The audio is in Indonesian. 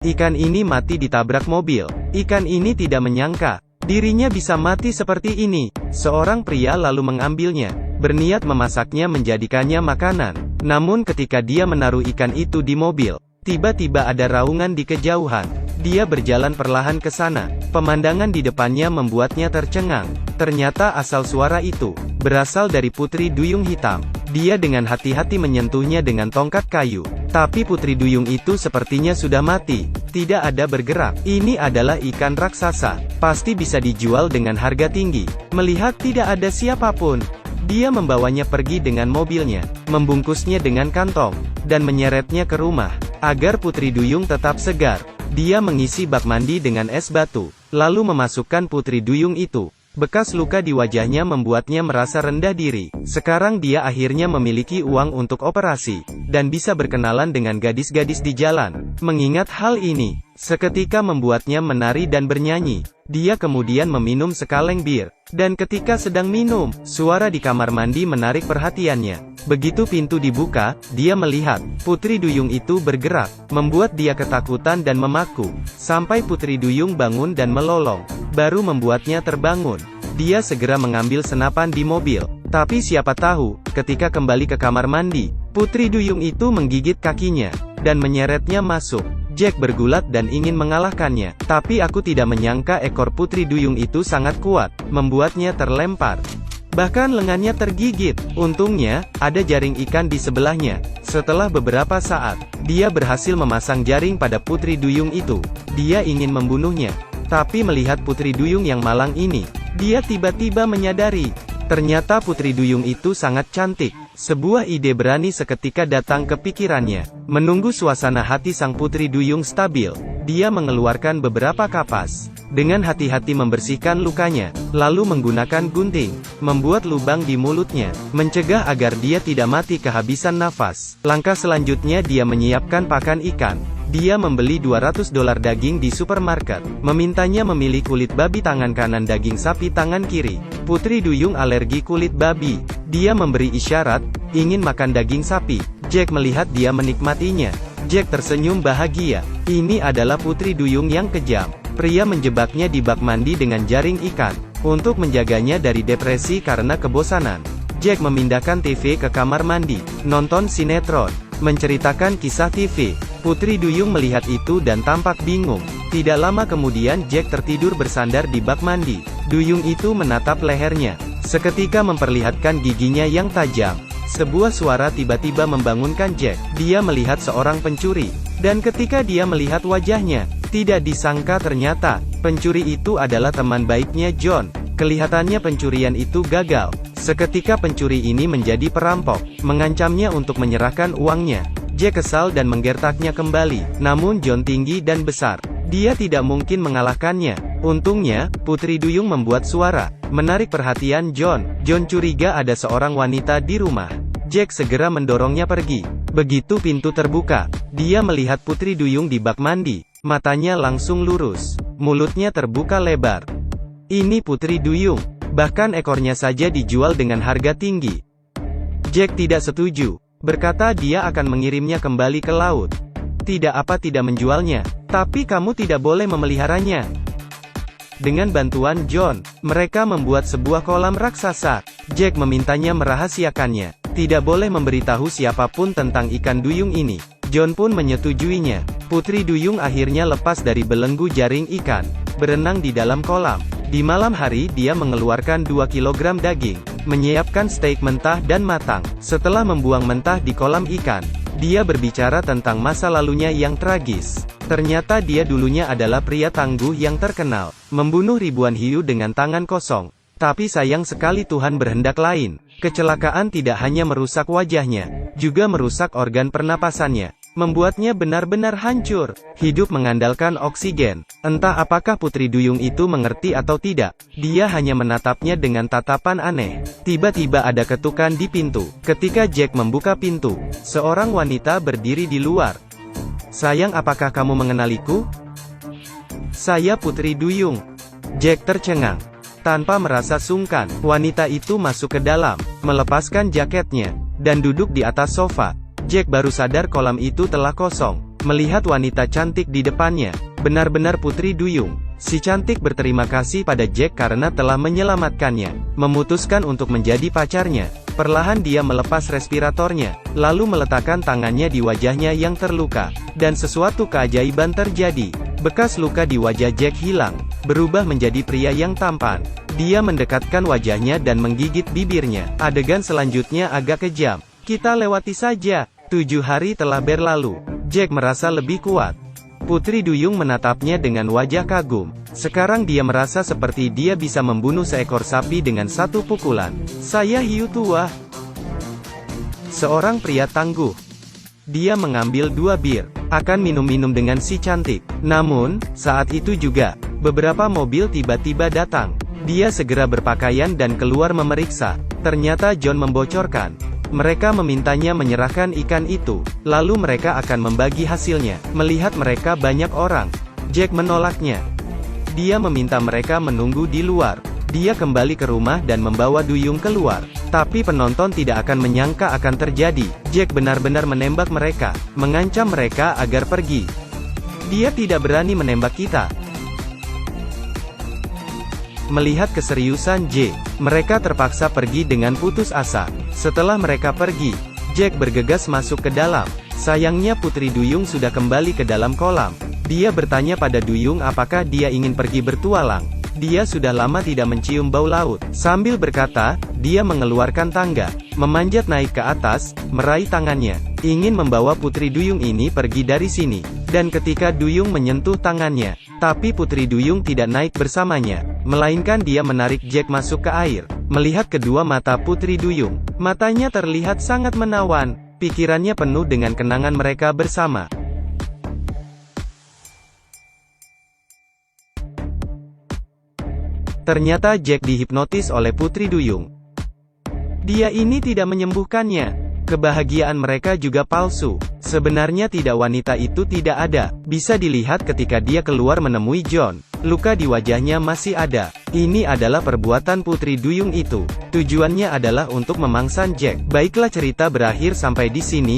Ikan ini mati ditabrak mobil. Ikan ini tidak menyangka dirinya bisa mati seperti ini. Seorang pria lalu mengambilnya, berniat memasaknya menjadikannya makanan. Namun ketika dia menaruh ikan itu di mobil, tiba-tiba ada raungan di kejauhan. Dia berjalan perlahan ke sana. Pemandangan di depannya membuatnya tercengang. Ternyata asal suara itu berasal dari Putri Duyung Hitam. Dia dengan hati-hati menyentuhnya dengan tongkat kayu. Tapi Putri Duyung itu sepertinya sudah mati. Tidak ada bergerak. Ini adalah ikan raksasa. Pasti bisa dijual dengan harga tinggi. Melihat tidak ada siapapun, dia membawanya pergi dengan mobilnya, membungkusnya dengan kantong, dan menyeretnya ke rumah. Agar Putri Duyung tetap segar, dia mengisi bak mandi dengan es batu, lalu memasukkan Putri Duyung itu. Bekas luka di wajahnya membuatnya merasa rendah diri. Sekarang dia akhirnya memiliki uang untuk operasi, dan bisa berkenalan dengan gadis-gadis di jalan. Mengingat hal ini, seketika membuatnya menari dan bernyanyi. Dia kemudian meminum sekaleng bir, dan ketika sedang minum, suara di kamar mandi menarik perhatiannya. Begitu pintu dibuka, dia melihat Putri Duyung itu bergerak, membuat dia ketakutan dan memaku. Sampai Putri Duyung bangun dan melolong, baru membuatnya terbangun. Dia segera mengambil senapan di mobil. Tapi siapa tahu, ketika kembali ke kamar mandi, Putri Duyung itu menggigit kakinya, dan menyeretnya masuk. Jack bergulat dan ingin mengalahkannya. Tapi aku tidak menyangka ekor Putri Duyung itu sangat kuat, membuatnya terlempar. Bahkan lengannya tergigit. Untungnya, ada jaring ikan di sebelahnya. Setelah beberapa saat, dia berhasil memasang jaring pada Putri Duyung itu. Dia ingin membunuhnya. Tapi melihat Putri Duyung yang malang ini, dia tiba-tiba menyadari, ternyata Putri Duyung itu sangat cantik. Sebuah ide berani seketika datang ke pikirannya. Menunggu suasana hati sang Putri Duyung stabil, dia mengeluarkan beberapa kapas. Dengan hati-hati membersihkan lukanya, lalu menggunakan gunting, membuat lubang di mulutnya, mencegah agar dia tidak mati kehabisan nafas. Langkah selanjutnya dia menyiapkan pakan ikan. Dia membeli $200 daging di supermarket, memintanya memilih kulit babi tangan kanan daging sapi tangan kiri. Putri Duyung alergi kulit babi. Dia memberi isyarat, ingin makan daging sapi. Jack melihat dia menikmatinya. Jack tersenyum bahagia. Ini adalah Putri Duyung yang kejam. Pria menjebaknya di bak mandi dengan jaring ikan, untuk menjaganya dari depresi karena kebosanan. Jack memindahkan TV ke kamar mandi, nonton sinetron, menceritakan kisah TV. Putri Duyung melihat itu dan tampak bingung. Tidak lama kemudian Jack tertidur bersandar di bak mandi. Duyung itu menatap lehernya, seketika memperlihatkan giginya yang tajam. Sebuah suara tiba-tiba membangunkan Jack. Dia melihat seorang pencuri, dan ketika dia melihat wajahnya, tidak disangka ternyata, pencuri itu adalah teman baiknya John. Kelihatannya pencurian itu gagal. Seketika pencuri ini menjadi perampok, mengancamnya untuk menyerahkan uangnya. Jack kesal dan menggertaknya kembali, namun John tinggi dan besar. Dia tidak mungkin mengalahkannya. Untungnya, Putri Duyung membuat suara, menarik perhatian John. John curiga ada seorang wanita di rumah. Jack segera mendorongnya pergi. Begitu pintu terbuka, dia melihat Putri Duyung di bak mandi. Matanya langsung lurus, mulutnya terbuka lebar. Ini Putri Duyung, bahkan ekornya saja dijual dengan harga tinggi. Jack tidak setuju, berkata dia akan mengirimnya kembali ke laut. Tidak menjualnya, tapi kamu tidak boleh memeliharanya. Dengan bantuan John, mereka membuat sebuah kolam raksasa. Jack memintanya merahasiakannya, tidak boleh memberitahu siapapun tentang ikan duyung ini. John pun menyetujuinya. Putri Duyung akhirnya lepas dari belenggu jaring ikan, berenang di dalam kolam. Di malam hari dia mengeluarkan 2 kilogram daging, menyiapkan steak mentah dan matang. Setelah membuang mentah di kolam ikan, dia berbicara tentang masa lalunya yang tragis. Ternyata dia dulunya adalah pria tangguh yang terkenal, membunuh ribuan hiu dengan tangan kosong. Tapi sayang sekali Tuhan berhendak lain. Kecelakaan tidak hanya merusak wajahnya, juga merusak organ pernapasannya, membuatnya benar-benar hancur. Hidup mengandalkan oksigen. Entah apakah Putri Duyung itu mengerti atau tidak, dia hanya menatapnya dengan tatapan aneh. Tiba-tiba ada ketukan di pintu. Ketika Jack membuka pintu, seorang wanita berdiri di luar. Sayang, apakah kamu mengenaliku? Saya Putri Duyung. Jack tercengang. Tanpa merasa sungkan, wanita itu masuk ke dalam, melepaskan jaketnya, dan duduk di atas sofa. Jack baru sadar kolam itu telah kosong. Melihat wanita cantik di depannya, benar-benar putri duyung. Si cantik berterima kasih pada Jack karena telah menyelamatkannya. Memutuskan untuk menjadi pacarnya. Perlahan dia melepas respiratornya, lalu meletakkan tangannya di wajahnya yang terluka. Dan sesuatu keajaiban terjadi. Bekas luka di wajah Jack hilang, berubah menjadi pria yang tampan. Dia mendekatkan wajahnya dan menggigit bibirnya. Adegan selanjutnya agak kejam. Kita lewati saja. 7 hari telah berlalu. Jack merasa lebih kuat. Putri duyung menatapnya dengan wajah kagum. Sekarang dia merasa seperti dia bisa membunuh seekor sapi dengan satu pukulan. Saya hiu tua. Seorang pria tangguh. Dia mengambil 2 bir. Akan minum-minum dengan si cantik. Namun, saat itu juga, beberapa mobil tiba-tiba datang. Dia segera berpakaian dan keluar memeriksa. Ternyata John membocorkan. Mereka memintanya menyerahkan ikan itu, lalu mereka akan membagi hasilnya. Melihat mereka banyak orang, Jack menolaknya. Dia meminta mereka menunggu di luar. Dia kembali ke rumah dan membawa duyung keluar. Tapi penonton tidak akan menyangka akan terjadi. Jack benar-benar menembak mereka, mengancam mereka agar pergi. Dia tidak berani menembak kita. Melihat keseriusan Jack, mereka terpaksa pergi dengan putus asa. Setelah mereka pergi, Jack bergegas masuk ke dalam. Sayangnya putri duyung sudah kembali ke dalam kolam. Dia bertanya pada duyung apakah dia ingin pergi bertualang. Dia sudah lama tidak mencium bau laut. Sambil berkata, dia mengeluarkan tangga, memanjat naik ke atas, meraih tangannya, ingin membawa putri duyung ini pergi dari sini. Dan ketika duyung menyentuh tangannya, tapi putri duyung tidak naik bersamanya, melainkan dia menarik Jack masuk ke air. Melihat kedua mata putri duyung, matanya terlihat sangat menawan, pikirannya penuh dengan kenangan mereka bersama. Ternyata Jack dihipnotis oleh putri duyung. Dia ini tidak menyembuhkannya. Kebahagiaan mereka juga palsu. Sebenarnya wanita itu tidak ada. Bisa dilihat ketika dia keluar menemui John. Luka di wajahnya masih ada. Ini adalah perbuatan putri duyung itu. Tujuannya adalah untuk memangsa Jack. Baiklah, cerita berakhir sampai di sini.